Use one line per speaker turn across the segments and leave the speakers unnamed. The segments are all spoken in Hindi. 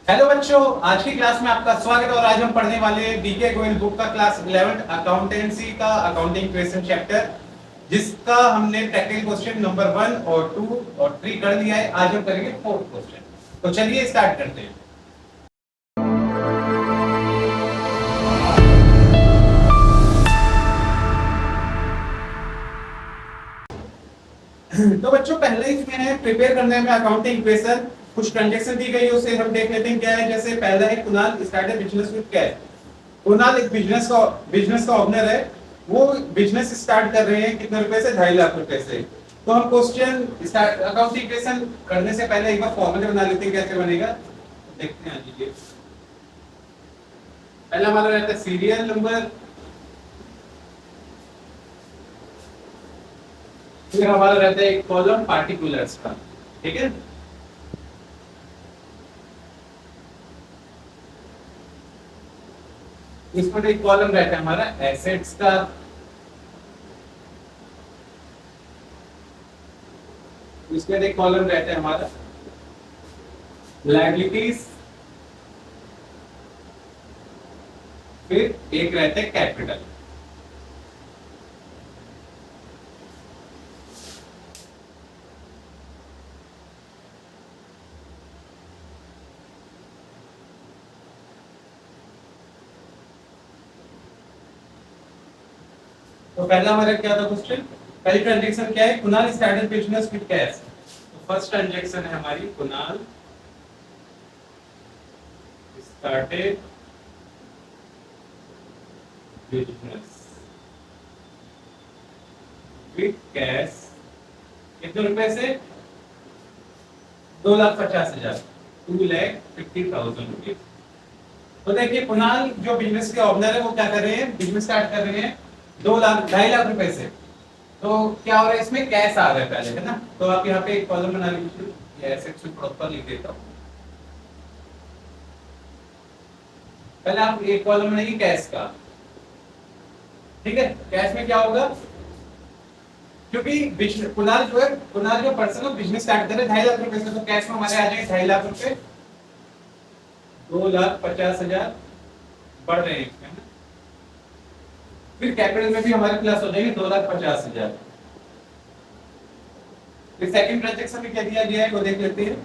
हेलो बच्चों, आज की क्लास में आपका स्वागत है। और आज हम पढ़ने वाले हैं बीके गोयल बुक का क्लास 11 अकाउंटेंसी का अकाउंटिंग क्वेश्चन चैप्टर, जिसका हमने प्रैक्टिकल क्वेश्चन नंबर 1 और 2 और 3 कर लिया है। आज हम करेंगे 4th क्वेश्चन। तो चलिए स्टार्ट करते हैं। तो बच्चों, पहले इसमें है प्रिपेयर करने में अकाउंटिंग इक्वेशन। कुछ ट्रांजैक्शन दी गई है, उसे हम देख लेते हैं क्या है। जैसे पहला है Kunal started business with cash. Kunal एक बिजनेस का ओनर है। वो बिजनेस स्टार्ट कर रहे हैं कितने रुपए से? 2.5 लाख रुपए से। तो हम क्वेश्चन स्टार्ट अकाउंटिंग इक्वेशन करने से पहले एक बार फॉर्मूला बना लेते हैं, कैसे बनेगा देखते हैं। जी, पहला हमारा रहता है सीरियल नंबर, फिर हमारा रहता है एक कॉलम पार्टिकुलर्स का। ठीक है, इसमें एक कॉलम रहता है हमारा एसेट्स का, इसमें एक कॉलम रहता है हमारा लायबिलिटीज, फिर एक रहता है कैपिटल। तो पहला हमारा क्या था क्वेश्चन? पहली ट्रांजैक्शन क्या है? Kunal started business with cash. तो फर्स्ट ट्रांजैक्शन है हमारी Kunal started business with cash. कितने रुपए से? 2,50,000, 2,50,000 रुपीज। तो देखिए, कुणाल जो बिजनेस के ओनर है वो क्या कर रहे हैं? बिजनेस स्टार्ट कर रहे हैं 2,00,000 रुपए से। तो क्या हो रहा है इसमें? कैश आ रहा है पहले, है ना। तो आप यहाँ पे एक कॉलम बना लीजिए, एसेट्स में प्रॉपर लिख देता हूँ। पहले आप एक कॉलम बनाइए कैश का। ठीक है, कैश में क्या होगा? क्योंकि कुणाल जो पर्सन है बिजनेस स्टार्ट कर रहे हैं 2.5 लाख रुपए से, तो कैश में हमारे आ जाएंगे 2.5 लाख रुपए। 2,50,000 बढ़ रहे हैं इसमें, फिर कैपिटल में भी हमारे प्लस हो जाएंगे 2,50,000। फिर सेकंड ट्रांजैक्शन में क्या दिया गया है वो देख लेते हैं।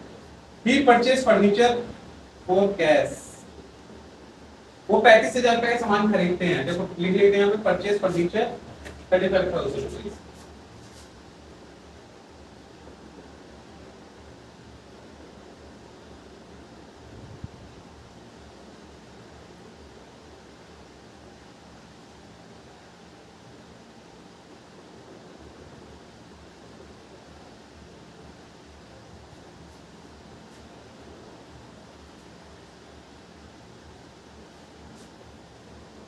ही परचेज फर्नीचर फॉर कैश। वो 35,000 रुपए का सामान खरीदते हैं। देखो लिख लेते हैं यहाँ पे, purchase furniture 35,000 rupees.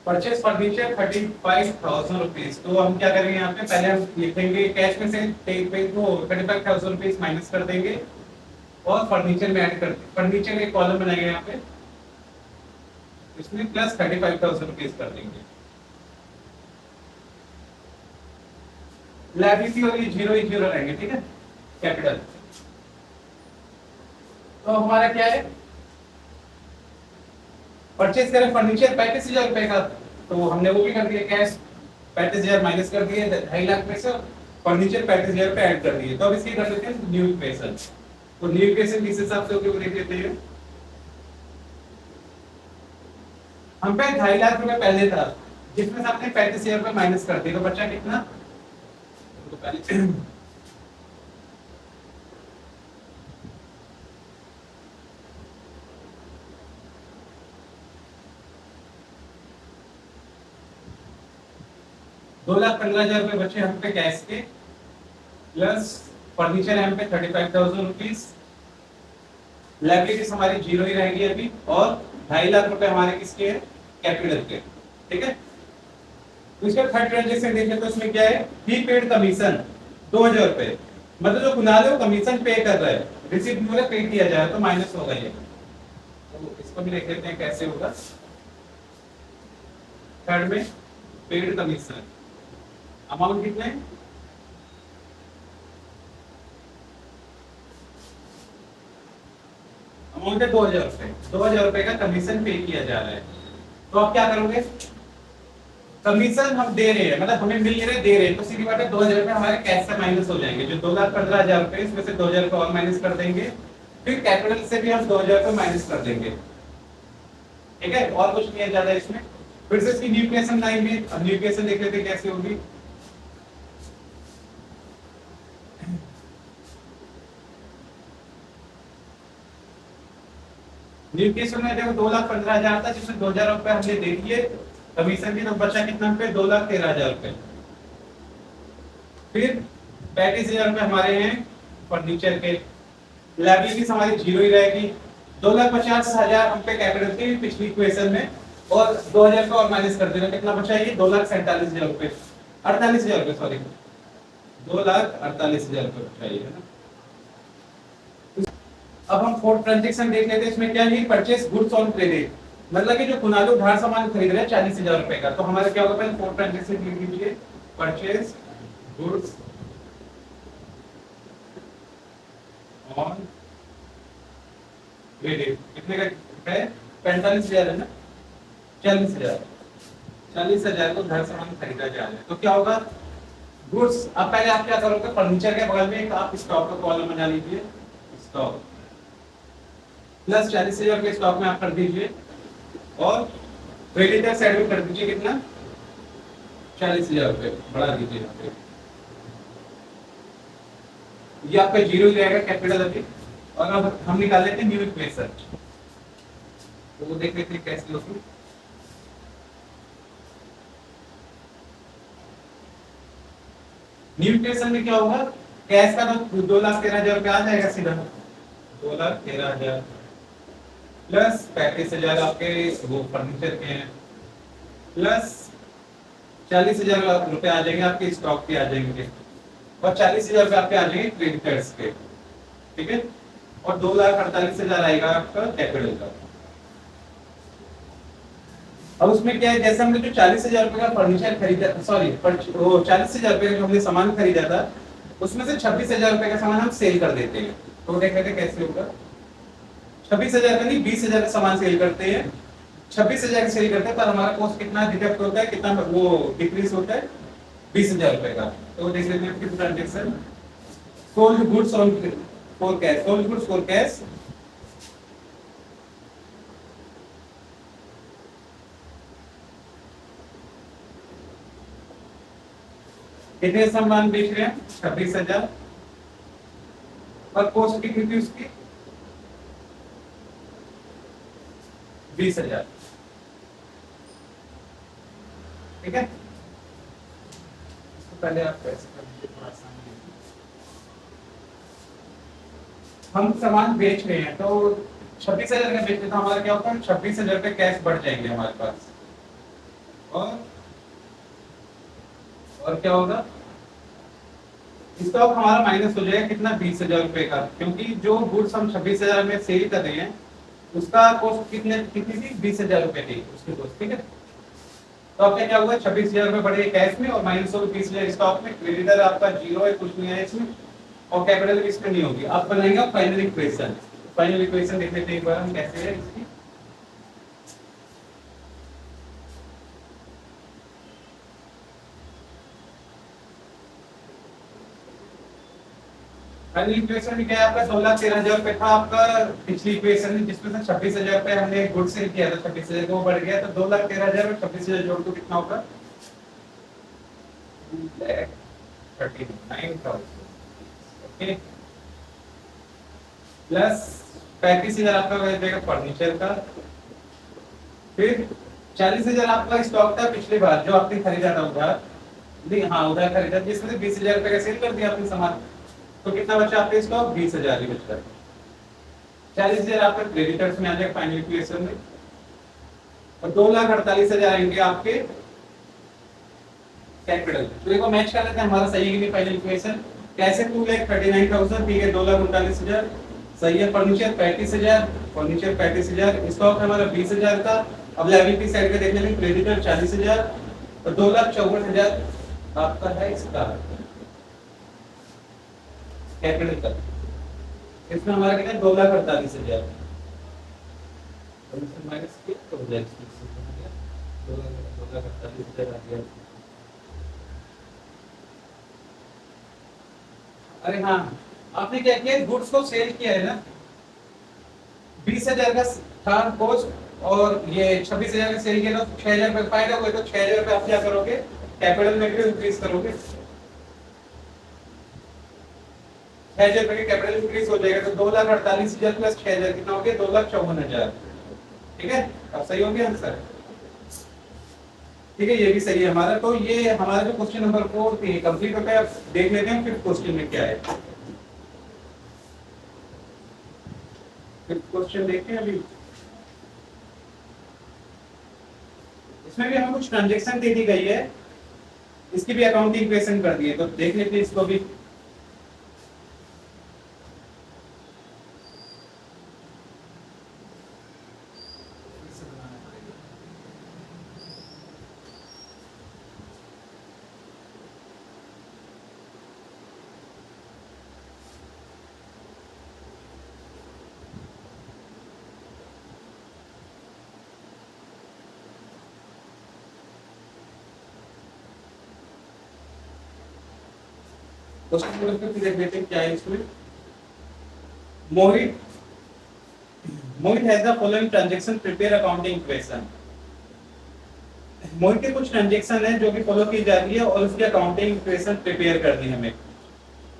Purchase furniture 35,000 rupees. तो हम क्या करेंगे यहाँ पे? पहले हम लिखेंगे कैश में से 35,000 रुपीज माइनस कर देंगे और फर्नीचर में ऐड कर देंगे। फर्नीचर एक कॉलम बनाएंगे यहाँ पे, इसमें प्लस 35,000 रुपीज कर देंगे। लायबिलिटी और ये जीरो ही जीरो रहेंगे। ठीक है, कैपिटल। तो हमारा क्या है? परचेज करें फर्नीचर 35,000 रुपए का, तो हमने वो भी कर दिया। कैश 35,000 माइनस कर दिए 2.5 लाख में से, फर्नीचर 35,000 रुपए ऐड कर दिए। तो अब इसकी कर लेते हैं न्यू इक्वेशन। तो न्यू इक्वेशन किस हिसाब से होगी वो देख लेते हैं। हम पे 2.5 लाख रुपए पहले था, जिसमें से आपने 35,000 रुपए माइनस कर दिए, तो बचा कितना? तो पहले 2,15,000 रुपए बचे हम पे कैश के, प्लस फर्नीचर हम पे 35,000 रुपीज। लायबिलिटीज हमारी जीरो ही रहेगी अभी, और 2.5 लाख रुपए हमारे किसके हैं? कैपिटल के। ठीक है, तो इसका थर्ड ट्रांजेक्शन देखें तो इसमें क्या है? ही पेड कमीशन 2,000 रुपए। मतलब जो कुणाल है वो कमीशन पे कर रहा है, रिसीव नहीं हो रहा, पे किया जा रहा है, तो माइनस होगा ये। तो इसको भी देख लेते हैं कैसे होगा। थर्ड में पेड कमीशन अमाउंट कितने? अमाउंट है 2000 रुपए, 2000 रुपए का कमीशन पे किया जा रहा है। तो आप क्या करोगे, कमीशन हम दे रहे हैं, मतलब हमें मिल रहे दे रहे हैं, तो सीधी बात है 2000 रुपए हमारे कैश से माइनस हो जाएंगे, जो 2,15,000 रुपए इसमें से 2000 रुपए और माइनस कर देंगे, फिर कैपिटल से भी हम 2000 रुपए माइनस कर देंगे। ठीक है, और कुछ नहीं है ज्यादा इसमें। फिर से इसकी न्यूक्लिएशन लाएंगे, अब न्यूक्लिएशन देख लेते कैसे होगी। न्यूक्लिएशन में देखो 2,15,000 था, जिसमें 2000 रुपए हमने दे दिए कमीशन की, तो बचा कितना रुपए, 2,13,000 रुपए। फिर 35,000 रुपए हमारे हैं फर्नीचर के, लायबिलिटीज हमारी जीरो ही रहेगी। 2,50,000 रुपए कैपिटल की पिछली इक्वेशन में, और 2000 का और माइनस कर देना, कितना बचा ये 2,47,000 रुपए, 48,000 रुपए, सॉरी 2,48,000 रुपए बचा ये, है ना। अब हम फोर्थ ट्रांजेक्शन देख लेते हैं, इसमें क्या है, परचेस गुड्स ऑन क्रेडिट, मतलब कि जो कुनालू उधार सामान खरीद रहे हैं 40,000 रुपए का, तो हमारा क्या होगा, पहले फोर्थ ट्रांजेक्शन लिख लीजिए, परचेस गुड्स ऑन क्रेडिट, कितने का है, 45,000 है ना, 40,000 को घर सामान खरीदा जा रहा है, तो क्या होगा, गुड्स। अब पहले आप क्या करोगे, फर्नीचर के बगल में एक आप स्टॉक का कॉलम बना लीजिए, स्टॉक प्लस 40,000 के स्टॉक में आप कर दीजिए, और क्रेडिटर साइड में कर दीजिए कितना, 40,000 रुपए बढ़ा दीजिए यहाँ पे, ये आपका जीरो ही रहेगा कैपिटल अभी। और अब हम निकाल लेते हैं न्यू इक्वेशन, तो वो देख लेते हैं कैसे होगी। न्यू इक्वेशन में क्या होगा, कैश का तो 2,13,000 रुपए आ जाएगा सीधा, 2,13,000 प्लस 35,000 आपके वो फर्नीचर के हैं, प्लस 40,000 रुपए आ जाएंगे आपके स्टॉक के आ जाएंगे, और 40,000 रुपए आपके आ जाएंगे क्रेडिटर्स के, ठीक है, और 2,48,000 आएगा आपका कैपिटल का। अब उसमें क्या है, जैसे हमने जो 40,000 रुपए का फर्नीचर खरीदा, सॉरी 40,000 रुपए का हमने सामान खरीदा था, उसमें से 26,000 रुपए का सामान हम सेल कर देते हैं, तो देख लेते कैसे होगा। 26,000 का नहीं, 20,000 का सामान सेल करते हैं, 26,000 का सेल करते हैं, पर हमारा कॉस्ट कितना डिडक्ट होता है, कितना वो डिक्रीज होता है, 20,000 रुपए का। तो देख लेते हैं कितना transaction, sold goods on for cash, sold goods for cash, कितने सामान बेच रहे हैं, 26,000, और कॉस्ट कितनी थी उसकी, 20,000, ठीक है। इसको पहले आप कैसे कर लीजिए, थोड़ा आसान है। हम सामान बेच रहे हैं, तो 26,000 का बेच रहे, तो हमारा क्या होता है, 26,000 रुपए कैश बढ़ जाएंगे हमारे पास, और क्या होगा, स्टॉक हमारा माइनस हो जाएगा कितना, 20,000 रुपए का, क्योंकि जो गुड्स हम 26,000 में सेल कर रहे हैं उसका कॉस्ट कितनी थी, 20,000 रुपए थी उसकी कॉस्ट, ठीक है। तो आपका क्या हुआ, 26,000 रुपए बढ़े कैश में, और माइनस हो 20,000 स्टॉक में, क्रेडिटर आपका जीरो है, कुछ नहीं है इसमें, और कैपिटल भी इसमें नहीं होगी। अब बनाएंगे फाइनल इक्वेशन, फाइनल इक्वेशन देख लेते हैं एक बार हम कैसे है इसकी। फाइनल इक्वेशन में क्या है आपका, 2,13,000 रुपए था आपका पिछली इक्वेशन में, जिसमें से 26,000 रुपए हमने गुड सेल किया था, 26,000 को बढ़ गया, तो 2,13,000 में 26,000 जोड़ तो कितना होगा, 2,39,000, ओके, प्लस 35,000 आपका हो जाएगा फर्नीचर का, फिर 40,000 आपका स्टॉक था पिछली बार जो आपने खरीदा था उधार, नहीं हाँ उधार खरीदा, जिसमें से 20,000 रुपए का सेल कर दिया आपने सामान, तो कितना बचा आपके स्टॉक, 20,000 ही बचा। 40,000 आपका क्रेडिटर्स में आ जाएगा फाइनल इक्वेशन में, और 2,48,000 आएंगे आपके कैपिटल। तो देखो मैच कर लेते हैं हमारा सही है कि नहीं फाइनल इक्वेशन, कैसे 2,39,000 ठीक है, 2,39,000 सही है, फर्नीचर 35,000, फर्नीचर 35,000, स्टॉक हमारा 20,000 का। अब लायबिलिटी साइड पे देख लेंगे, क्रेडिटर 40,000 और 2,64,000 आपका है इसका कैपिटल का, इसमें हमारा कितना 2,48,000, माइनस किया तो हो जाएगा 2,48,000 आ गया। अरे हाँ, आपने क्या किया, गुड्स को सेल किया है ना, 20,000 का था कॉस्ट और ये 26,000 का सेल किया, तो 6,000 रुपये फायदा हुआ, तो 6,000 रुपये आप क्या करोगे, कैपिटल में भी इंक्रीज करोगे, 6,000 रुपये का कैपिटल इंक्रीज हो जाएगा, तो 2,48,000 प्लस 6,000 कितना हो गया, 2,54,000। ठीक है, अब सही हो गया आंसर। ठीक है, ये भी सही है हमारा। तो ये हमारा जो क्वेश्चन नंबर 4 थी कंप्लीट हो गया। अब देख लेते हैं फिर क्वेश्चन में क्या है। फिर क्वेश्चन देखते हैं अभी। इसमें भी हमें कुछ ट्रांजैक्शन दे दी गई है, इसकी भी अकाउंटिंग इक्वेशन कर दी है, तो देख लेते हैं इसको भी। क्वेश्चन नंबर 5 देख लेते हैं क्या है इसमें। Mohit Mohit has the following transaction, prepare accounting equation. Mohit के कुछ ट्रांजैक्शन है जो कि फॉलो की जा रही है और उसकी अकाउंटिंग इक्वेशन प्रिपेयर करनी है हमें।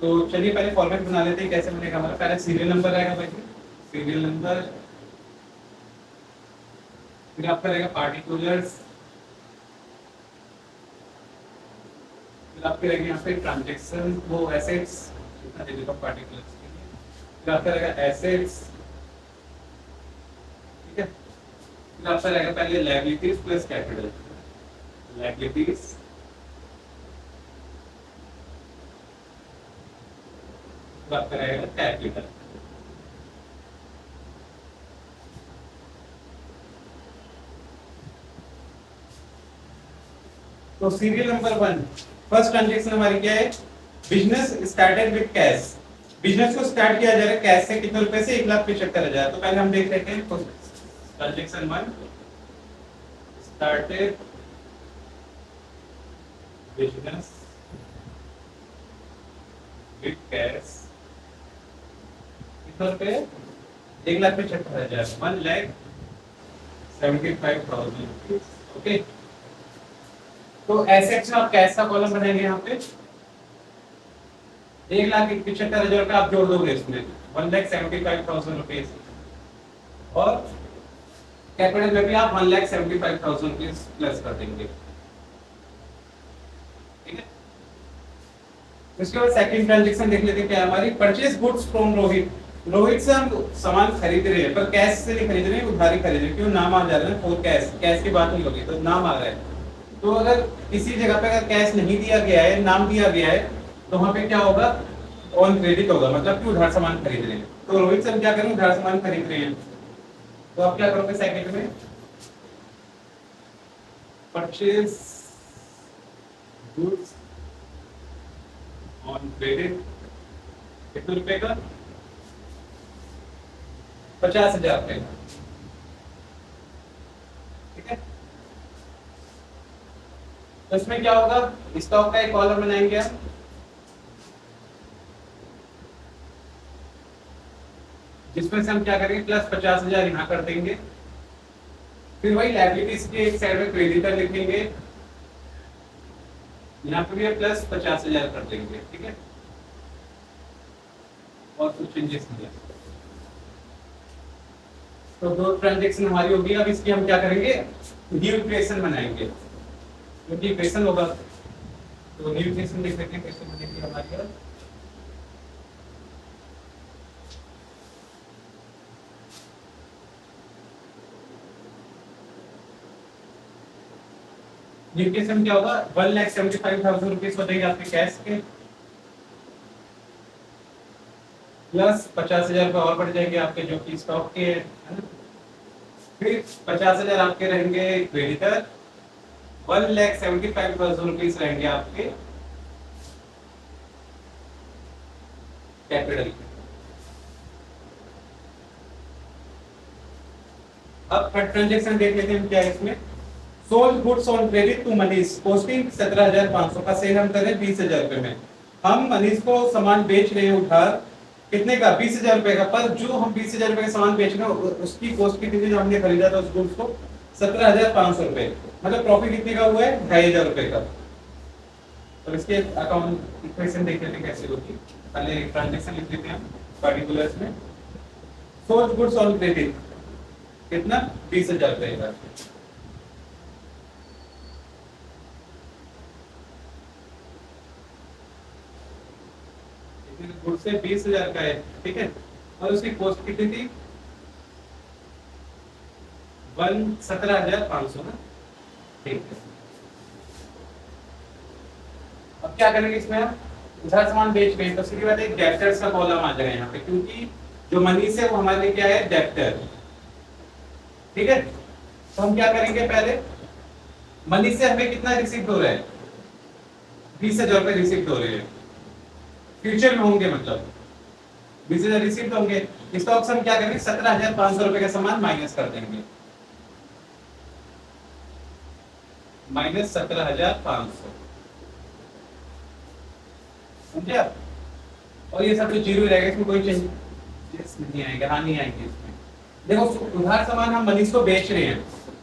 तो चलिए पहले फॉर्मेट बना लेते हैं, कैसे बनेगा हमारा। पहले सीरियल नंबर आएगा भाई, सीरियल नंबर, फिर आपका रहेगा पार्टिकुलर्स, फिर आपके रहेंगे यहाँ पे ट्रांजैक्शन, वो एसेट्स, कितना दे देगा पार्टिकुलर्स के लिए, फिर आपका रहेगा एसेट्स, ठीक है, फिर आपका रहेगा पहले लायबिलिटीज प्लस कैपिटल, लायबिलिटीज, फिर आपका रहेगा कैपिटल। तो सीरियल नंबर 1, फर्स्ट ट्रांजैक्शन हमारी क्या है, business started with cash. Business को स्टार्ट किया जा रहा है कैश से, कितने रुपए से, 1,75,000। तो पहले हम देख लेते हैं transaction 1, started business with cash, कितने रुपए, 1,75,000, 1,75,000 रुपीज। ओके, तो एसेट्स में आप कैश का कॉलम बनाएंगे, यहाँ पे 1,75,000 रुपये आप जोड़ दोगे इसमें, 1,75,000 रुपीज, और कैपिटल में भी आप 1,75,000 रुपीज प्लस कर देंगे। ठीक है, उसके बाद सेकंड ट्रांजैक्शन देख लेते हैं क्या है हमारी, purchase goods from Rohit. Rohit से हम सामान खरीद रहे हैं, पर कैश से नहीं खरीद रहे हैं, उधारी खरीद रहे हैं, क्यों, नाम आ जा रहा है फॉर कैश, कैश की बात नहीं होगी तो नाम आ रहा है। तो अगर किसी जगह पे अगर कैश नहीं दिया गया है, नाम दिया गया है, तो वहां पे क्या होगा, ऑन क्रेडिट होगा, मतलब कि उधार सामान खरीद रहे हैं। तो रोहित से हम क्या करेंगे, उधार सामान खरीद रहे हैं, तो आप क्या करोगे सेकंड में, परचेज गुड्स ऑन क्रेडिट, कितने रुपए का, 50,000 रुपए का। ठीक है, तो इसमें क्या होगा, स्टॉक का एक कॉलम बनाएंगे हम, जिसमें से हम क्या करेंगे, प्लस 50,000 यहाँ कर देंगे, फिर वही लायबिलिटीज के एक साइड में क्रेडिटर लिखेंगे, यहाँ पे भी प्लस 50,000 कर देंगे। ठीक है, और कुछ चेंजेस नहीं है। तो दो ट्रांजैक्शन हमारी होगी। अब इसकी हम क्या करेंगे, न्यू इक्वेशन बनाएंगे, क्योंकि इक्वेशन होगा, तो न्यू इक्वेशन देख लेते हैं कैसे बनेगी हमारी। न्यू इक्वेशन क्या होगा, 1,75,000 रुपीज हो जाएगी आपके कैश के, प्लस 50,000 रुपये और बढ़ जाएंगे आपके जो कि स्टॉक के है ना, फिर 50,000 आपके रहेंगे क्रेडिटर, 1,75,000 रुपीज रहेंगे आपके कैपिटल। अब थर्ड ट्रांजेक्शन देख लेते हैं क्या है इसमें। Sold goods on credit to Manish costing 17,500 का सेल हम कर रहे हैं 20,000 रुपए में। हम मनीष को सामान बेच रहे हैं उधार कितने का 20,000 रुपए का, पर जो हम 20,000 रुपए का सामान बेच रहे हैं उसकी कॉस्ट कितनी थी जो हमने खरीदा था उस गुड्स को 17,500 रुपए, मतलब प्रॉफिट कितने का हुआ है 2,500 रुपए का। तो इसके अकाउंट इक्वेशन देख लेते हैं कैसे होगी। पहले ट्रांजैक्शन लिख लेते हैं हम पर्टिकुलर्स में। सोल्ड गुड्स ऑन क्रेडिट कितना 20,000 रुपए का, गुड्स से 20,000 का है, ठीक है, और उसकी कॉस्ट कितनी थी 17,500 ना, ठीक है। अब क्या करेंगे इसमें हम उधार सामान बेच रहे हैं तो सीधी बात है डेब्टर्स का कॉलम आ जाएगा यहाँ पे, क्योंकि जो मनीष है वो हमारे लिए क्या है डेब्टर, ठीक है। तो हम क्या करेंगे पहले मनीष से हमें कितना रिसीव हो रहा है 20,000 रुपए रिसीव हो रहे हैं, फ्यूचर में होंगे मतलब 20,000 रिसीव होंगे। स्टॉक से हम क्या करेंगे 17,500 रुपए का सामान माइनस कर देंगे, माइनस 17,500, समझे आप। और ये सब तो जीरो रहेगा, इसमें कोई चेंज नहीं आएगा, हाँ नहीं आएगी इसमें। देखो उधार सामान हम मनीष को बेच रहे हैं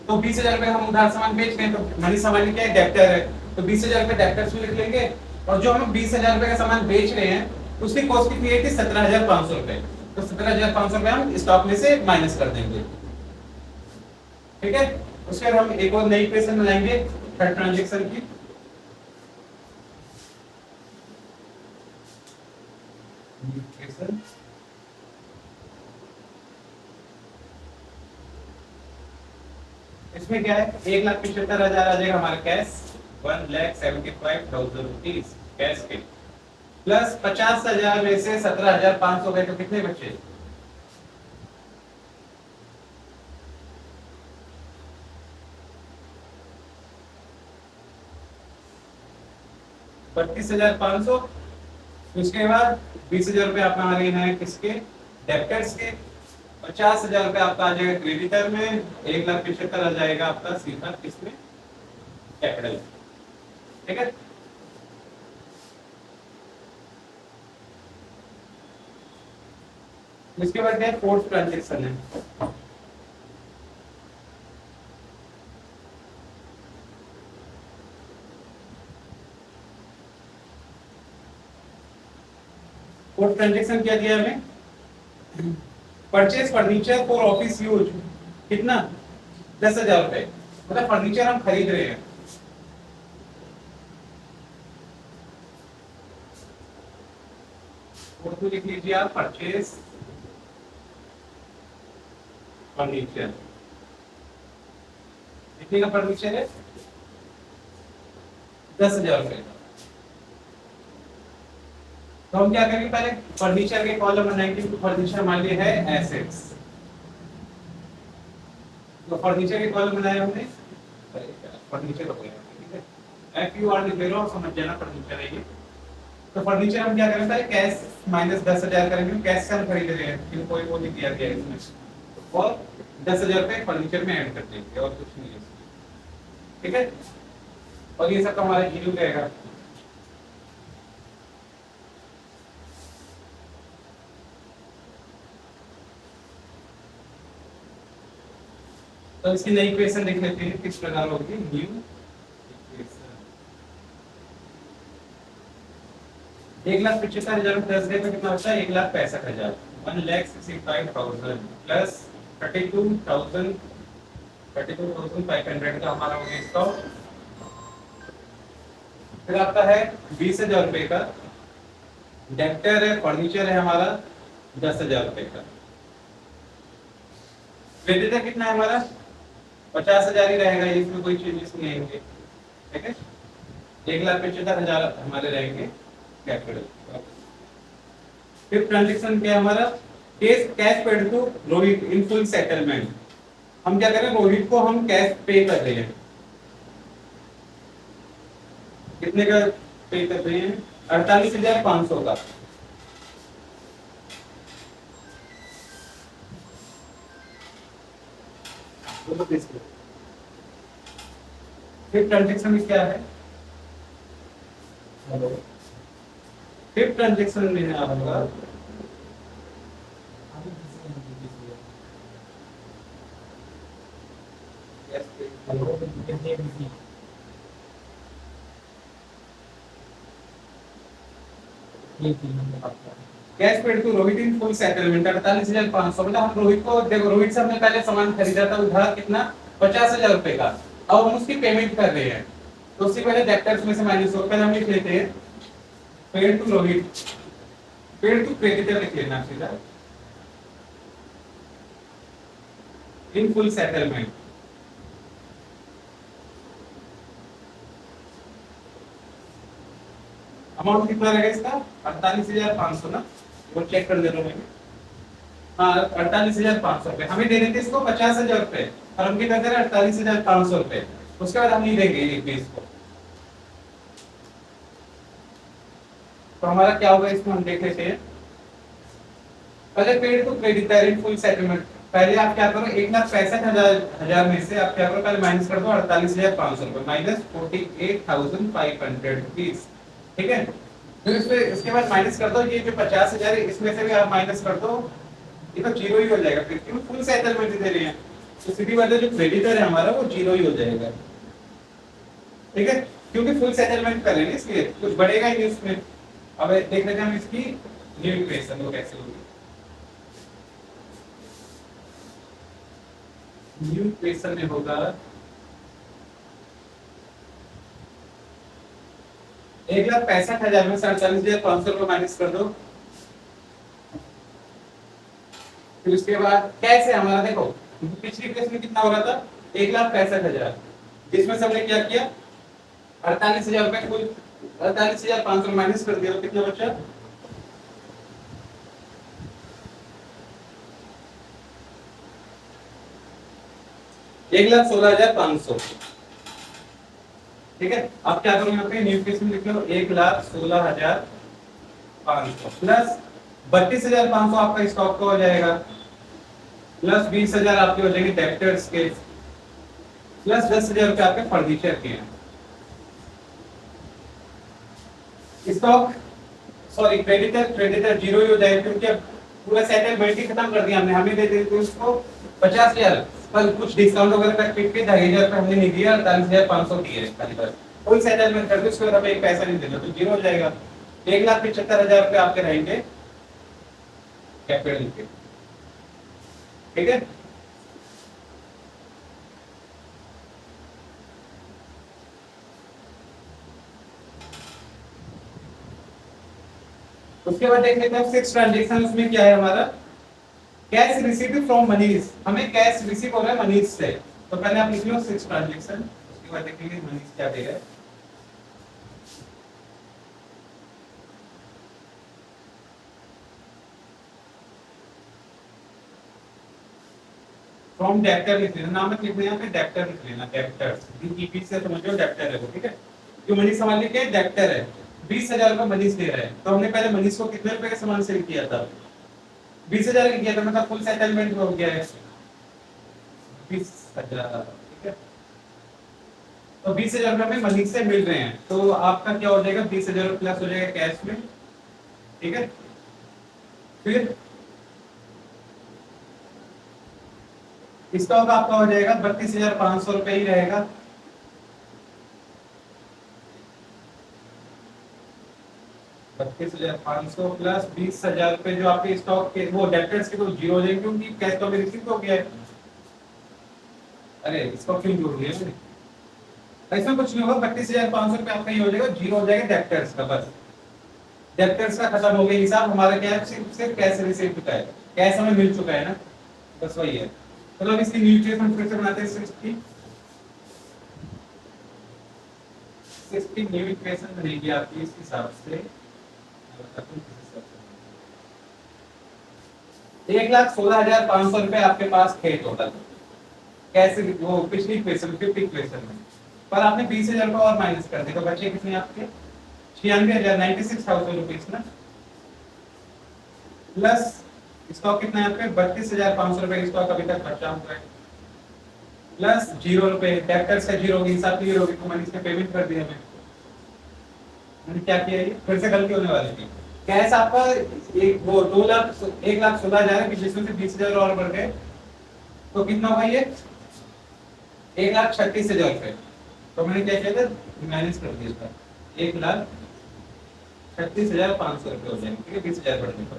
तो 20,000 रुपए हम उधार सामान बेच रहे हैं तो मनीष हमारे क्या है डेब्टर है, तो 20,000 रुपए डेब्टर्स में लिख लेंगे। और जो हम 20,000 रुपए का सामान बेच रहे हैं उसकी कॉस्ट कितनी आई थी 17,500 रुपए, तो 17,500 रुपए हम स्टॉक में से माइनस कर देंगे, ठीक है। उसके बाद हम एक और नई इक्वेशन बनाएंगे थर्ड ट्रांजैक्शन की। इसमें क्या है 1,75,000 आ जाएगा हमारा कैश, 1,75,000 रुपीज कैश के, प्लस 50,000 में से 17,500 गए तो कितने बचे 32,500। उसके बाद 20,000 रुपए आपका आ रहे हैं किसके डेब्टर्स के, 50,000 रुपए आपका आ जाएगा क्रेडिटर में, 1,75,000 आ जाएगा आपका सीधा किसमें कैपिटल, ठीक है। इसके बाद क्या फोर्थ ट्रांजेक्शन है, फोर्थ ट्रांजेक्शन क्या दिया हमें purchase furniture for office use कितना 10,000 रुपए, मतलब फर्नीचर हम खरीद रहे हैं, तो लिख लीजिए आप परचेज फर्नीचर, कितने का फर्नीचर है 10,000 रुपए का। तो हम क्या करेंगे पहले फर्नीचर के कॉलम बनाएंगे क्योंकि फर्नीचर हमारे लिए है एसेट्स, तो फर्नीचर के कॉलम बनाए हमने फर्नीचर हो गया, ठीक है। FUR लिख लो समझ जाना फर्नीचर है ये। तो फर्नीचर हम क्या करेंगे पहले कैश माइनस 10,000 करेंगे, कैश से हम खरीद रहे हैं क्योंकि कोई वो नहीं दिया गया है इसमें, और 10,000 रुपए फर्नीचर में ऐड कर देंगे और कुछ नहीं है, ठीक है। और ये सब हमारा जीरो रहेगा। तो इसकी नई इक्वेशन देख लेते हैं किस प्रकार होगी न्यू इक्वेशन। 1,75,000 10 गए तो कितना होता है 1,65,000, 1,65,000 प्लस 32,500 का हमारा हो गया इसका। फिर आता है 20,000 रुपए का डेब्टर है, फर्नीचर है हमारा 10,000 रुपए का, क्रेडिटर कितना है हमारा 50,000 ही रहेगा, इसमें कोई चेंजेस नहीं आएंगे, ठीक है। 1,75,000 हमारे रहेंगे कैपिटल। फिर ट्रांजैक्शन क्या है हमारा cash paid to Rohit in full settlement, हम क्या करें रोहित को हम कैश पे कर रहे हैं, कितने का पे कर रहे हैं 48,500 का, फिफ्थ ट्रांजेक्शन में क्या है? फिफ्थ ट्रांजेक्शन में है आपका cash paid to Rohit in full settlement 48,500। मतलब हम रोहित को, देखो रोहित से हमने पहले सामान खरीदा था उधार कितना, 50,000 रुपए का। अब हम उसकी पेमेंट कर रहे हैं तो उससे पहले डेब्टर्स में से माइनस हो, पहले हम लिख लेते हैं paid to Rohit, paid to creditor लिख लेना सीधा इन फुल सेटलमेंट। अमाउंट कितना रहेगा इसका? 48,500 ना, वो चेक कर दे रहा हूँ मैं। हाँ 48,500 रुपए हमें देने थे इसको 50,000 रुपए और हम कितना दे रहे हैं 48,500 रुपए। उसके बाद हम नहीं देंगे एक भी इसको। तो हमारा क्या होगा इसमें हम देख लेते हैं। पहले paid to creditor in full settlement, पहले आप क्या करो 1,65,000 में से आप क्या करो पहले माइनस कर दो 48,500 रुपए माइनस 48,500 रुपीज, ठीक है। फिर इसके बाद माइनस कर दो ये जो 50,000 है इसमें से भी आप माइनस कर दो, ये तो जीरो ही हो जाएगा फिर क्यों फुल सेटलमेंट दे रहे हैं तो सीधी बात है जो क्रेडिटर है हमारा वो जीरो ही हो जाएगा, ठीक है, क्योंकि फुल सेटलमेंट कर रहे हैं इसलिए कुछ बढ़ेगा ही नहीं उसमें। अब देख लेते हैं हम इसकी न्यू इक्वेशन वो कैसे होगी। न्यू इक्वेशन में होगा 1,65,000 में 47,500 रुपए माइनस कर दो। फिर उसके बाद कैसे हमारा देखो पिछली केस में कितना हो रहा था 1,65,000 जिसमें से हमने क्या किया 48,000 रुपए कुल 48,500 माइनस कर दिया तो कितना बचा 1,16,500, ठीक है। अब क्या करूं यहाँ पे न्यू केस में लिख लो 1,16,500 प्लस 32,500 आपका स्टॉक का हो जाएगा प्लस 20,000 आपके हो जाएंगे डेब्टर्स के प्लस 10,000 रुपए आपके फर्नीचर के हैं। स्टॉक सॉरी क्रेडिटर जीरो ही हो जाएगा क्योंकि अब पूरा सेटलमेंट ही खत्म कर दिया हमने, हमें दे देते उसको 50,000 पर कुछ डिस्काउंट वगैरह का टिक के 2,500 रुपए हमने नहीं दिया 48,500 दिए खाली बस कोई सेटलमेंट कर दो उसके बाद हमें एक पैसा नहीं देना तो जीरो हो जाएगा। 1,75,000 रुपए आपके रहेंगे कैपिटल के, ठीक है। उसके बाद देख लेते हैं सिक्स ट्रांजेक्शन उसमें क्या है हमारा कैश रिसीव्ड फ्रॉम मनीष, हमें कैश रिसीव हो रहा है मनीष से तो पहले आप लिख लो सिक्स ट्रांजेक्शन उसके बाद देखेंगे मनीष क्या दे रहा है। फ्रॉम डेब्टर लिख लेना नाम लिख लेना पे डेब्टर लिख लेना डेब्टर्स डीईपी से समझो डेब्टर है वो, ठीक है। जो मनीष सामान लेके डेब्टर है 20,000 रुपए मनीष दे रहा है तो हमने पहले मनीष को कितने रुपए का सामान सेल किया था 20,000 का किया था मतलब फुल सेटलमेंट हो गया है 20,000, ठीक है। तो 20,000 रुपए में मनीष से मिल रहे हैं तो आपका क्या हो जाएगा 20,000 प्लस हो जाएगा कैश में, ठीक है। फिर स्टॉक आपका हो जाएगा 32,500 रुपए ही रहेगा, 32,500 प्लस 20,000 रुपए जो आपके स्टॉक के वो डेब्टर्स के तो जीरो हो जाएंगे क्योंकि कैश तो मेरे रिसीव हो गया है। अरे स्टॉक क्यों जोड़ दिया मैंने, इसमें कुछ नहीं होगा 32,500 रुपए आपका ये हो जाएगा जीरो हो जाएगा डेब्टर्स का, बस डेब्टर्स का खत्म हो गया हिसाब हमारा क्या है सिर्फ कैश रिसीव का है, कैश हमें मिल चुका है ना, बस वही है। तो अब इसकी न्यू इक्वेशन फिर से बनाते हैं 60 न्यू इक्वेशन बनेगी आपकी इस हिसाब से 1,16,500 रुपए आपके पास थे टोटल कैसे वो पिछली इक्वेशन 50 इक्वेशन में पर आपने 20,000 रुपए और माइनस कर दिया तो बचे कितने आपके 96,000 96,000 रुपीस ना प्लस स्टॉक कितना है आपके 32,500 रुपए स्टॉक अभी तक बचा हुआ है प्लस 0 रुपए, डेबिटर्स का 0 होगी, हिसाब क्लियर होगी, तो मैंने इसमें पेमेंट कर दिया। मैंने क्या किया, ये फिर से गलती होने वाली थी। कैश आपका एक वो 1,16,000 है, जिसमें से 20,000 और बढ़ गए, तो कितना होगा ये 1,36,000 रुपए। तो मैंने क्या किया था, माइनस कर दिया था, 1,36,500 रुपए हो जाएंगे, ठीक है, 20,000 बढ़ने पर।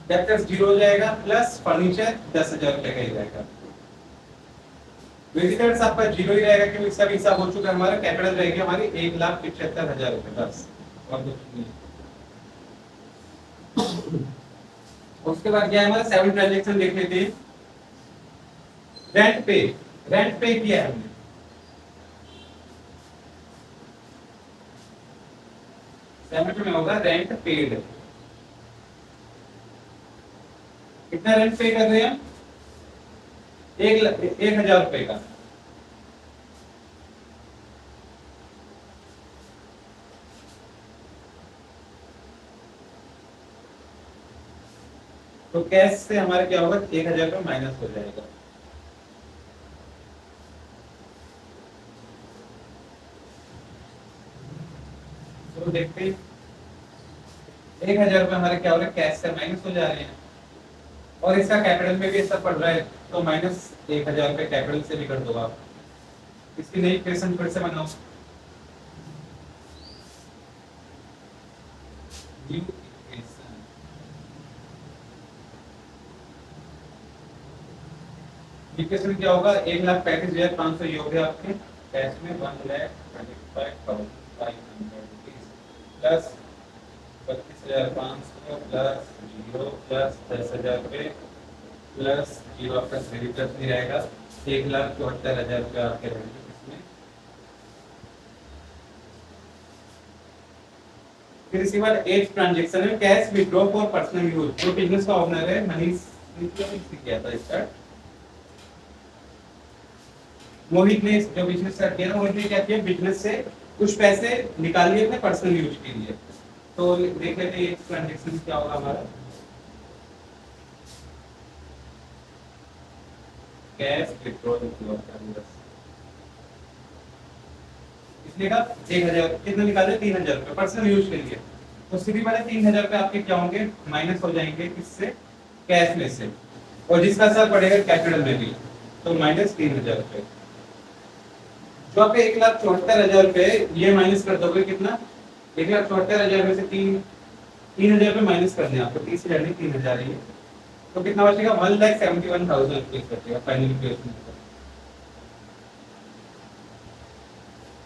डेबिटर्स 0 हो जाएगा, प्लस फर्नीचर 10,000 रुपए का ही रहेगा। विजिटर्स आपका 0 ही रहेगा, क्योंकि इसका भी हिसाब हो चुका है हमारा। कैपिटल रहेगी हमारी 1,75,000 रुपए बस, और कुछ नहीं। उसके बाद क्या है हमारा 7 ट्रांजैक्शन देख लेते हैं। रेंट पे, रेंट पे किया है हमने, सेमेट में होगा रेंट पेड। कितना रेंट पे कर रहे हैं हम, 1,000 रुपए का। तो कैश से हमारा क्या होगा, 1,000 रुपए माइनस हो जाएगा। तो देखते हैं 1,000 रुपए हमारे क्या हो रहे हैं, कैश से माइनस हो जा रहे हैं, और इसका कैपिटल में भी ऐसा पड़ रहा है, तो माइनस 1,000 रुपए कैपिटल से भी कर दो आप। इसकी नई इक्वेशन फिर से बनाओ, न्यू इक्वेशन। इक्वेशन क्या होगा, 1,35,500 ये हो गया आपके कैश में, 1,25,500 प्लस 32,500 प्लस 0 प्लस 10,000 रुपए प्लस 0 आपका क्रेडिटर्स नहीं रहेगा, 1,74,000 रुपए आपके रहेंगे इसमें। फिर इसके बाद 8 ट्रांजेक्शन है, cash withdraw for personal use. जो बिजनेस का ओनर है मनीष ने किया था स्टार्ट, मोहित ने जो बिजनेस स्टार्ट किया था, मोहित ने क्या किया, बिजनेस से कुछ पैसे निकाल लिए अपने पर्सनल यूज के लिए। तो देख लेते हैं ट्रांजैक्शन क्या होगा हमारा, कैश विथड्रॉल इसलिए का 1,000 कितना निकाले, 3,000 रुपए पर्सनल यूज के लिए। तो सीधी वाले 3,000 रुपए आपके क्या होंगे, माइनस हो जाएंगे किससे, कैश में से, और जिसका असर पड़ेगा कैपिटल में भी, तो माइनस 3,000 रुपए। जो आपके 1,74,000 रुपए ये माइनस कर दोगे कितना, 1,74,000 में से 3,000 रुपए माइनस करने हैं आपको, 30,000 नहीं 3,000 ही है, तो कितना बचेगा, 1,71,000 रुपीज बचेगा फाइनल इक्वेशन।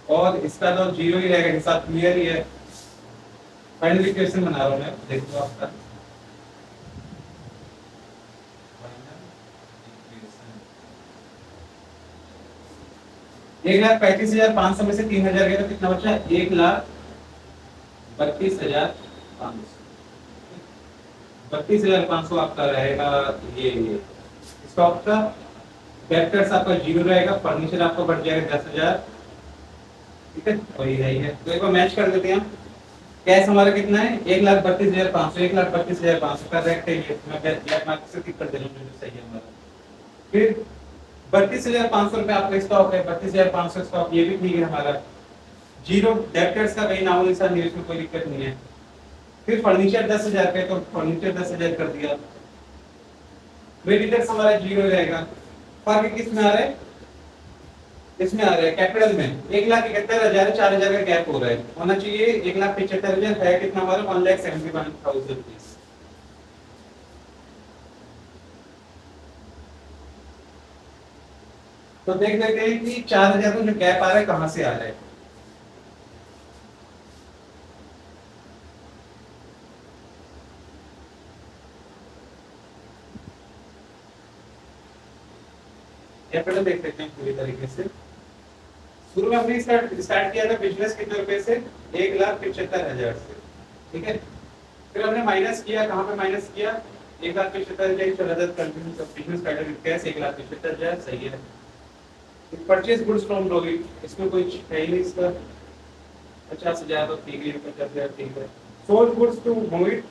और इसका तो 0 ही रहेगा, हिसाब क्लियर ही है। फाइनल इक्वेशन बना रहा हूं मैं, देखो आपका 1,35,500 में से 3,000 गया तो कितना बचा, 1,32,500। 32,500 आपका रहेगा ये स्टॉक का। डेबिटर्स आपका 0 रहेगा, फर्नीचर आपका बढ़ जाएगा 10,000, ठीक है, वही है। तो एक बार मैच कर देते हैं हम। कैश हमारा कितना है, 1,32,500, 1,32,500 का रेट है ये, मैं ब्लैक मार्केट से टिक कर दे रहा हूं जो सही है हमारा। फिर 32,500 रुपए आपका स्टॉक है, 32,500 स्टॉक, ये भी ठीक है हमारा। 0 डेबिटर्स का कहीं नामो निशान नहीं है, इसमें कोई दिक्कत नहीं है। फिर फर्नीचर 10,000 रुपए, तो फर्नीचर 10,000 कर दिया। क्रेडिटर्स हमारा 0 रहेगा। फर्क किसमें आ रहा है, इसमें आ रहा है कैपिटल में 1,71,000, 4,000 का गैप हो रहा है, होना चाहिए 1,75,000 है कितना हमारा, 1,71,000 रुपीज। तो देख लेते हैं कि 4,000 का जो गैप आ रहा है कहां से आ रहा है। कैपिटल देख लेते हैं पूरी तरीके से। शुरू में हमने स्टार्ट किया था बिजनेस कितने रुपए से, 1,75,000 से, ठीक है। फिर हमने माइनस किया, कहां पे माइनस किया, 1,75,000 चला जाता कंटिन्यू सब बिजनेस कैपिटल कैश 1,75,000 सही है। परचेज गुड्स फ्रॉम रोहित, इसमें कोई है ही नहीं, इसका 50,000 तो ठीक है, 50,000 ठीक है। Sold goods to Mohit,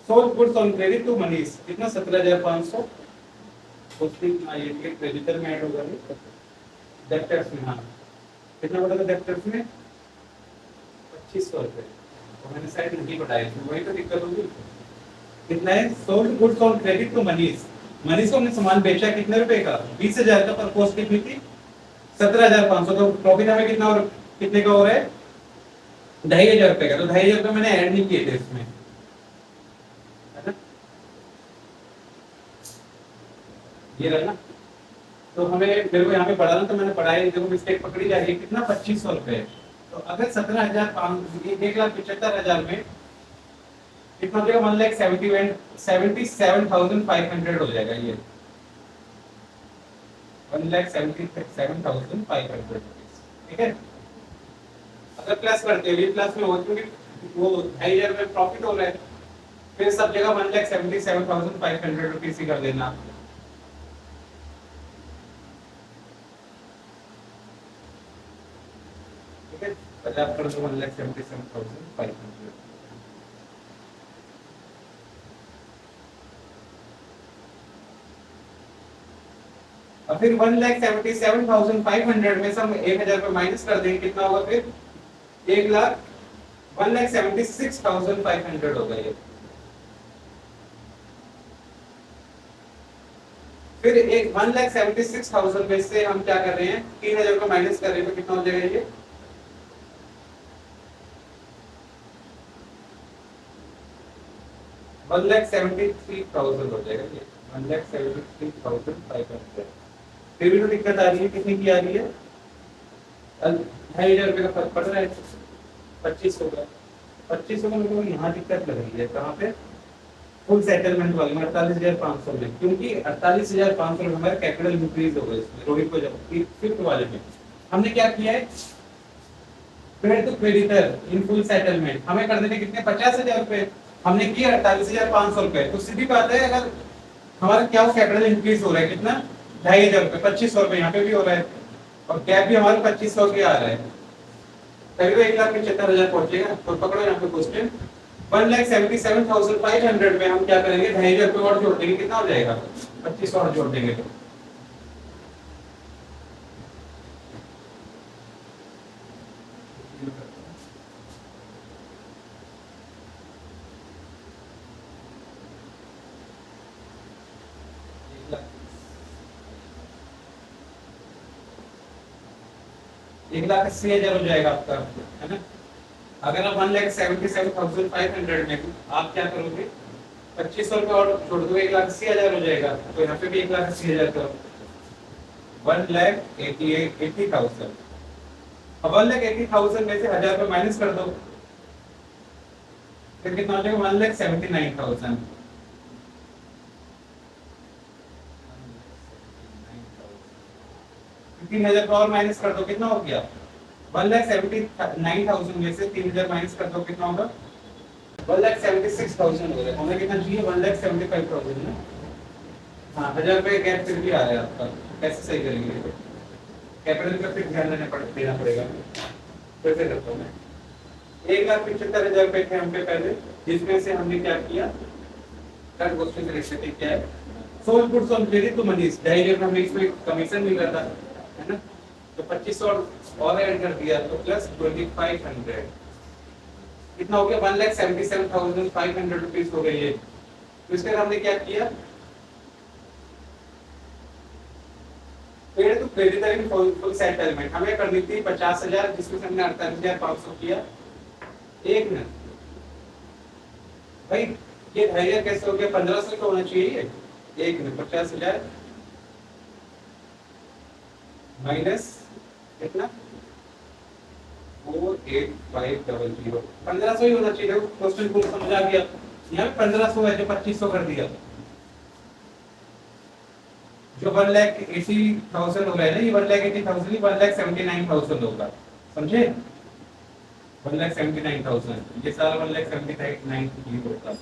sold goods on credit to Manish, कितना 17,500, उसकी ये क्रेडिटर में ऐड होगा नहीं, डेप्टर्स में, हाँ कितना बोला था डेप्टर्स में 2500 रुपए, तो मैंने साइड नहीं बढ़ाई, तो वही तो दिक्कत होगी। कितना है, sold goods on credit to Manish, Manish को हमने सामान बेचा कितने रुपए का, 20,000 का, पर कॉस्ट कितनी थी 17,500, तो प्रॉफिट हमें कितना और कितने का हो रहा है 2,500 रुपए का, तो 2,500 रुपए मैंने ऐड नहीं किए थे इसमें, है ना, ये रहा ना। तो हमें मेरे को यहाँ पे बढ़ाना, तो मैंने बढ़ाया, देखो मिस्टेक पकड़ी जा रही है, कितना 2500 रुपए, तो अगर 17,500 1,75,000 में कितना हो जाएगा 1,77,500 हो जाएगा, ये 1,77,500, ठीक है। अगर प्लस करते हो, ये प्लस में हो क्योंकि वो 2,500 में प्रॉफिट हो रहा है, फिर सब जगह 1,77,500 रुपीज ही कर देना। ठीक है, 50 कर दो 1,77,500, और फिर 1,77,500 में से हम 1,000 रुपए माइनस कर देंगे, कितना होगा फिर 1,76,500 होगा ये। फिर एक 1,76,000 में से हम क्या कर रहे हैं 3,000 रुपए माइनस कर रहे हैं, तो कितना हो जाएगा ये 1,73,000 हो जाएगा, ये 1,73,500। फिर भी तो दिक्कत आ रही है, कितनी की आ रही है 2,500 रुपए का फर्क पड़ रहा है, 2500 का, 2500 का मेरे को यहाँ दिक्कत लग रही है, कहाँ पे फुल सेटलमेंट वाले में 48,500 में, क्योंकि 48,500 में हमारा कैपिटल इंक्रीज हो गया इसमें, रोहित को जब फिफ्थ वाले में हमने क्या किया है paid to creditor in full settlement, हमें कर देने कितने 50,000 रुपए, हमने किया 48,500 रुपए, तो सीधी बात है अगर हमारा क्या हो कैपिटल इंक्रीज हो रहा है कितना 2,500 रुपए, 2500 रुपए यहाँ पे भी हो रहा है, और गैप भी हमारा 2500 के आ रहा है, तभी तो 1,75,000 पहुंचेगा। तो पकड़ो यहाँ पे क्वेश्चन 1,77,500 में हम क्या करेंगे 2,500 रुपए और जोड़ देंगे, कितना हो जाएगा 2500 और जोड़ देंगे, तो एक लाख 80,000 हो जाएगा आपका, है ना। अगर आप 1,77,500 में आप क्या करोगे 2500 रुपए और छोड़ दो 1,80,000 हो जाएगा, तो यहाँ पे भी 1,80,000 करो 1,80,000। अब 1,80,000 में से 1,000 रुपए माइनस कर दो, फिर कितना हो जाएगा 1,79,000। 3,000 को और माइनस कर दो, कितना हो गया 1,79,000 में से 3,000 माइनस कर दो, कितना होगा 1,76,000 हो गया, हमें कितना चाहिए 1,75,000 ना। हाँ 1,000 रुपए गैप फिर भी आ रहा है आपका, कैसे सही करेंगे, कैपिटल का फिर ध्यान देना पड़ेगा, कैसे करता हूँ मैं 1,75,000 रुपए थे हम पे पहले, जिसमें से हमने क्या किया थर्ड क्वेश्चन से रिलेटेड क्या है sold goods on credit to मनी, 2,500 हमें इसमें कमीशन मिल रहा था, है ना, तो 2500 और ऐड कर दिया, तो प्लस 2,500 कितना हो गया 1,77,500 रुपीज हो गई है। तो इसके बाद हमने क्या किया paid to creditor in full settlement, हमें करनी थी 50,000, जिसमें से हमने 48,500 किया। एक मिनट भाई ये 2,500 कैसे हो गया 1,500 का होना चाहिए, एक मिनट 50,000 माइनस कितना 4,8,500, 1,500 ही होना चाहिए, क्वेश्चन को समझ आ गया, यहाँ पे 1,500 है जो 2,500 कर दिया, जो 1,80,000 हो रहा है ना, ये 1,80,000 ही 1,79,000 होगा, समझे 1,79,000, ये सारा 1,79,000 होगा,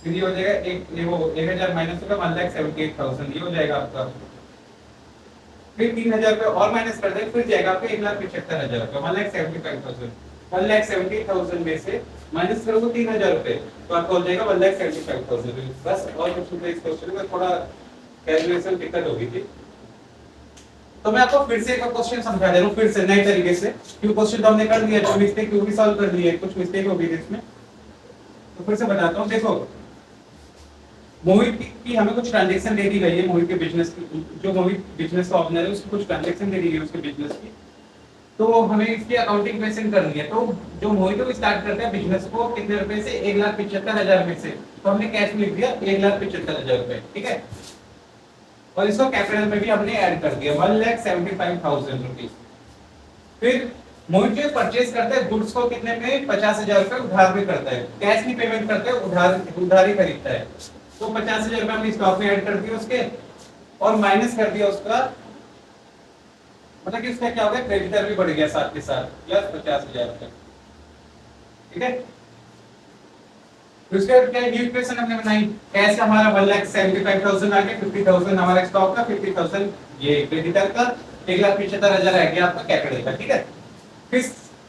फिर ये हो जाएगा ये वो 1,000 माइनस होगा 1,78,000 ये हो जाएगा आपका, फिर 3,000 रुपए और माइनस कर देंगे, फिर जाएगा आपका 1,75,000 रुपए 1,75,000, 1,70,000 में से माइनस करोगे 3,000 रुपए, तो आपका हो जाएगा 1,75,000। बस और कुछ नहीं, इस क्वेश्चन में थोड़ा कैलकुलेशन दिक्कत होगी थी। तो मैं आपको फिर से एक क्वेश्चन समझा दे रहा हूँ फिर से नए तरीके से, क्योंकि क्वेश्चन तो हमने कर दिया, जो मिस्टेक वो भी सॉल्व कर लिए, कुछ मिस्टेक हो गई थी इसमें, तो फिर से बताता हूँ। देखो मोहित की हमें कुछ ट्रांजैक्शन दे दी गई है, मोहित के बिजनेस की, जो मोहित बिजनेस का ओनर है उसकी कुछ ट्रांजैक्शन दे दी गई है उसके बिजनेस की, तो हमें इसकी अकाउंटिंग प्रेजेंट करनी है। तो जो मोहित है वो स्टार्ट करता है बिजनेस को कितने रुपए से, 1,75,000 रुपए से, तो हमने कैश में लिख दिया 1,75,000 रुपए, ठीक है। और इसको कैपिटल में भी हमने ऐड कर दिया 1,75,000 रुपीज। फिर मोहित जो परचेज करता है गुड्स को कितने में, 50,000 रुपए उधार में करता है, कैश नहीं पेमेंट करता है, उधार ही खरीदता है। तो 50,000 रुपए हमने स्टॉक में ऐड कर दिया उसके, और माइनस कर दिया उसका, मतलब कि उसका क्या हो गया, क्रेडिटर भी बढ़ गया साथ के साथ, प्लस 50,000 रुपए, ठीक है। तो उसके बाद क्या न्यू इक्वेशन हमने बनाई, कैश का हमारा 1,75,000 आ गया, 50,000 हमारा स्टॉक का, 50,000 ये क्रेडिटर का, 1,75,000 आ गया आपका कैपिटल का, ठीक है। फिर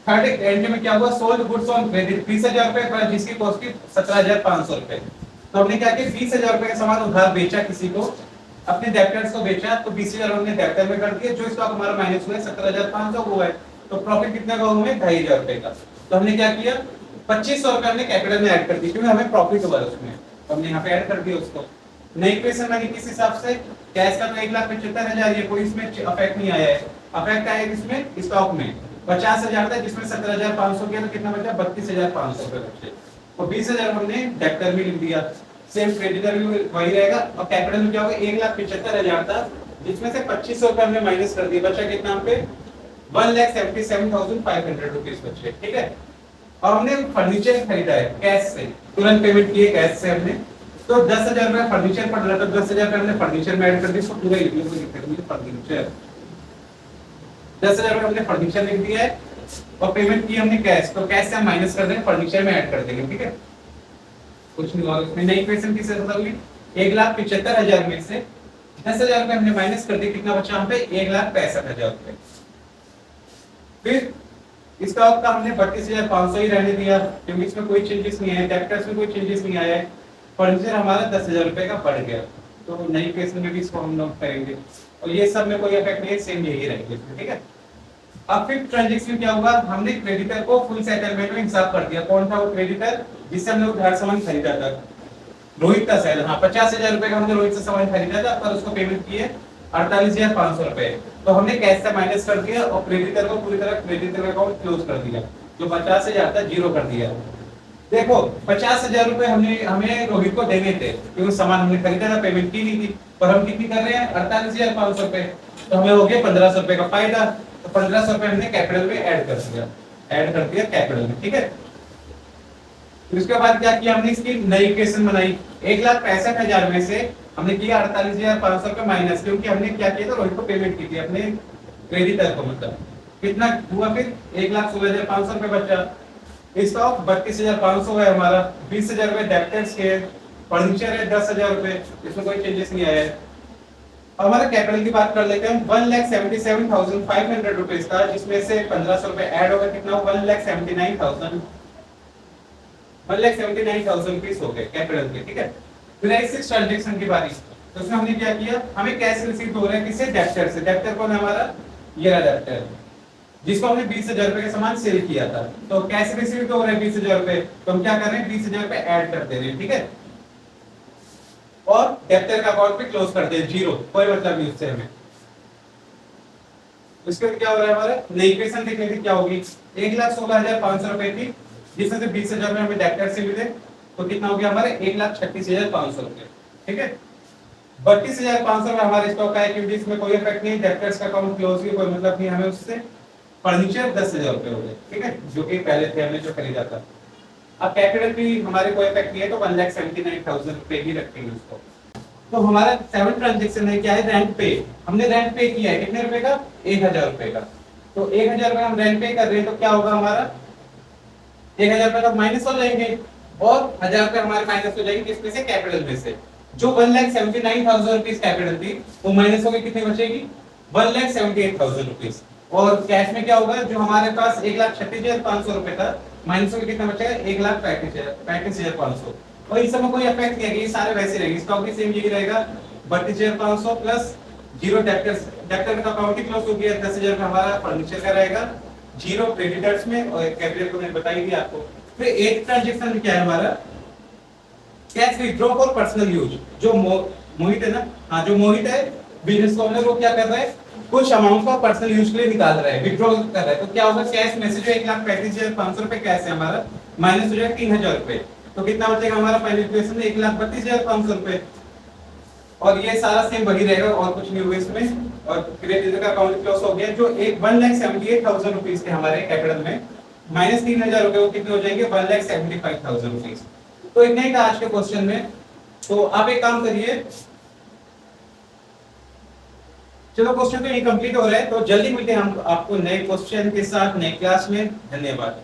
थर्ड एंड में क्या हुआ, सोल्ड गुड्स ऑन क्रेडिट 20,000 रुपए, जिसकी कॉस्ट की 17,500 रुपए। तो हमने क्या किया, 20,000 रुपए का सामान उधार बेचा किसी को, अपने डेब्टर्स को बेचा, तो 20,000 हमने डेब्टर में कर दिया, जो स्टॉक हमारा माइनस हुआ 17,500 हुआ है, तो प्रॉफिट कितना का हुआ है, 2,500 रुपए का। तो हमने क्या किया, 2,500 रुपए हमने कैपिटल में ऐड कर दी, क्योंकि हमें प्रॉफिट हुआ उसमें, तो हमने यहाँ पे ऐड कर दिया उसको। नई इक्वेशन बनी किस हिसाब से, कैश का तो 1,75,000, ये कोई इसमें अफेक्ट नहीं आया है, अफेक्ट आया है इसमें स्टॉक में 50,000 था, जिसमें 17,500 किया, तो कितना बचा, 32,500 रुपए बचे, और 20,000 हमने डेब्टर में लिख दिया। सेम क्रेडिटर भी वही रहेगा, और कैपिटल में क्या होगा, 1,75,000 था, जिसमें से 2,500 रुपए हमने माइनस कर दिया, बचा कितना हम पे, 1,77,500 रुपीज बचे, ठीक है। और हमने फर्नीचर खरीदा है कैश से, तुरंत पेमेंट किए कैश से हमने, तो 10,000 रुपए फर्नीचर पड़ रहा था, 10,000 रुपए हमने फर्नीचर में ऐड कर दिया, पूरा लिख लिया, कोई दिक्कत नहीं, फर्नीचर 10,000 रुपए हमने फर्नीचर लिख दिया है, और पेमेंट की हमने कैश, तो कैश से हम माइनस कर देंगे, फर्नीचर में ऐड कर देंगे, ठीक है। कुछ नहीं हुआ उसमें। नई इक्वेशन किससे बदल गई, 1,75,000 में से 10,000 रुपए हमने माइनस कर दिया, कितना बचा हम पे, 1,65,000 रुपए। फिर स्टॉक का हमने 32,500 ही रहने दिया, क्योंकि इसमें कोई चेंजेस नहीं आया, डेब्टर्स में कोई चेंजेस नहीं आया है, फर्नीचर हमारा 10,000 रुपए का बढ़ गया, तो नई इक्वेशन में भी इसको हम लोग करेंगे, और ये सब में कोई इफेक्ट नहीं है, सेम यही रहेंगे, ठीक है। अब फिर ट्रांजैक्शन क्या हुआ, हमने क्रेडिटर को फुल सेटलमेंट में हिसाब कर दिया, कौन था वो क्रेडिटर, जिससे हमने उधार सामान खरीदा था, रोहित का शायद, हाँ 50,000 रुपए का हमने रोहित से सामान खरीदा था, पर उसको पेमेंट किए 48,500 रुपए, तो हमने कैश से माइनस कर दिया, और क्रेडिटर को पूरी तरह क्रेडिटर अकाउंट क्लोज कर दिया, जो 50,000 था जीरो कर दिया। देखो 50,000 रुपए हमने हमें रोहित को देने थे, क्योंकि सामान हमने खरीदा था, पेमेंट की नहीं थी, पर हम कितनी कर रहे हैं, 48,500 रुपए, तो हमें हो गया 1,500 रुपए का फायदा, तो 1,500 रुपए हमने कैपिटल में ऐड कर दिया कैपिटल में, ठीक है। फिर उसके बाद क्या किया हमने, इसकी नई इक्वेशन बनाई, 1,65,000 में से हमने किया 48,500 रुपए माइनस, क्योंकि हमने क्या किया था, रोहित को पेमेंट की थी अपने क्रेडिटर को, मतलब कितना हुआ, फिर 1,16,500 रुपए बचा, स्टॉक 32,500 है हमारा, 20,000 रुपए डेब्टर्स के, फर्नीचर है 10,000 रुपए, इसमें कोई चेंजेस नहीं आया है। अब हमारा कैपिटल की बात कर लेते हैं, 1,77,500 रुपीज था, जिसमें से 1,500 रुपए ऐड होगा, कितना 1,79,000 रुपीज हो गए कैपिटल के, ठीक है। फिर आई 6 ट्रांजैक्शन की बारी, तो उसमें हमने क्या किया, हमें कैश रिसीव हो रहा है किससे, डेब्टर से, डेब्टर कौन है हमारा, ये रहा डेब्टर, जिसको हमने 20,000 रुपए का सामान सेल किया था, तो कैश रिसीव हो रहा है 20,000 रुपए, तो हम क्या कर रहे हैं, 20,000 रुपए ऐड कर दे रहे हैं, ठीक है। और डेब्टर का अकाउंट भी क्लोज कर दे, जीरो, कोई मतलब नहीं उससे हमें। उसके क्या हो रहा है हमारा, नई इक्वेशन देखने की क्या होगी, 1,16,500 रुपए थी, जिसमें से 20,000 रुपए हमें डेब्टर से मिले, तो कितना हो गया हमारे 1,36,500 रुपए, ठीक है। 32,500 रुपए हमारे स्टॉक का है, क्योंकि इसमें कोई इफेक्ट नहीं, डेब्टर्स का अकाउंट क्लोज की कोई मतलब नहीं हमें उससे। फर्नीचर 10,000 रुपए हो गए, ठीक है, जो कि पहले थे हमने जो खरीदा था। अब कैपिटल भी हमारे कोई इफेक्ट नहीं है, तो 1,79,000 रुपए ही रखेंगे उसको। तो हमारा 7 ट्रांजैक्शन है, क्या है, रेंट पे, हमने रेंट पे किया है, कितने रुपए का, 1,000 रुपए का, तो 1,000 रुपए हम रेंट पे कर रहे हैं, तो क्या होगा हमारा, 1,000 रुपए का माइनस हो जाएंगे, और 1,000 रुपए हमारे माइनस हो जाएंगे, किसमें से, कैपिटल में से। जो 1,79,000 रुपीज कैपिटल थी, वो माइनस होकर कितनी बचेगी, 1,78,000 रुपीज, और कैश में क्या होगा, जो हमारे पास 1,36,500 रुपए था, माइनस होकर कितना बचेगा, 1,35,500, और इस समय कोई इफेक्ट नहीं है, ये सारे वैसे रहेंगे, स्टॉक भी सेम यही रहेगा, 32,500 प्लस जीरो डेब्टर्स डेबिटर का अकाउंटिंग क्लोज हो गया, 10,000 का हमारा फर्नीचर का रहेगा, 0 क्रेडिटर्स में और कैपिटल को मैंने बताई दी आपको। फिर एक ट्रांजैक्शन क्या है हमारा, cash withdraw for personal use. जो मोहित है ना, हाँ जो मोहित है बिजनेस ओनर, वो क्या कर रहा है, कुछ अमाउंट का पर्सनल यूज के लिए निकाल रहा है, विथड्रॉ कर रहा है। तो क्या होगा, कैश मैसेज 1,35,500 रुपए कैश है हमारा, माइनस हो जाएगा 3,000 रुपए। तो कितना बचेगा हमारा फाइनल इक्वेशन में, 1,32,500 रुपए। और ये सारा सेम वही रहेगा और कुछ नहीं हुआ इसमें। और क्रेडिटर का अकाउंट क्लोज हो गया। जो एक 1,78,000 रुपीस थे हमारे कैपिटल में, माइनस 3,000 रुपए, वो कितने हो जाएंगे, 1,75,000 रुपीस। तो इतना ही था आज के क्वेश्चन में। तो आप एक काम करिए, चलो क्वेश्चन तो ये कंप्लीट हो रहा है, तो जल्दी मिलते हैं हम आपको नए क्वेश्चन के साथ नए क्लास में। धन्यवाद।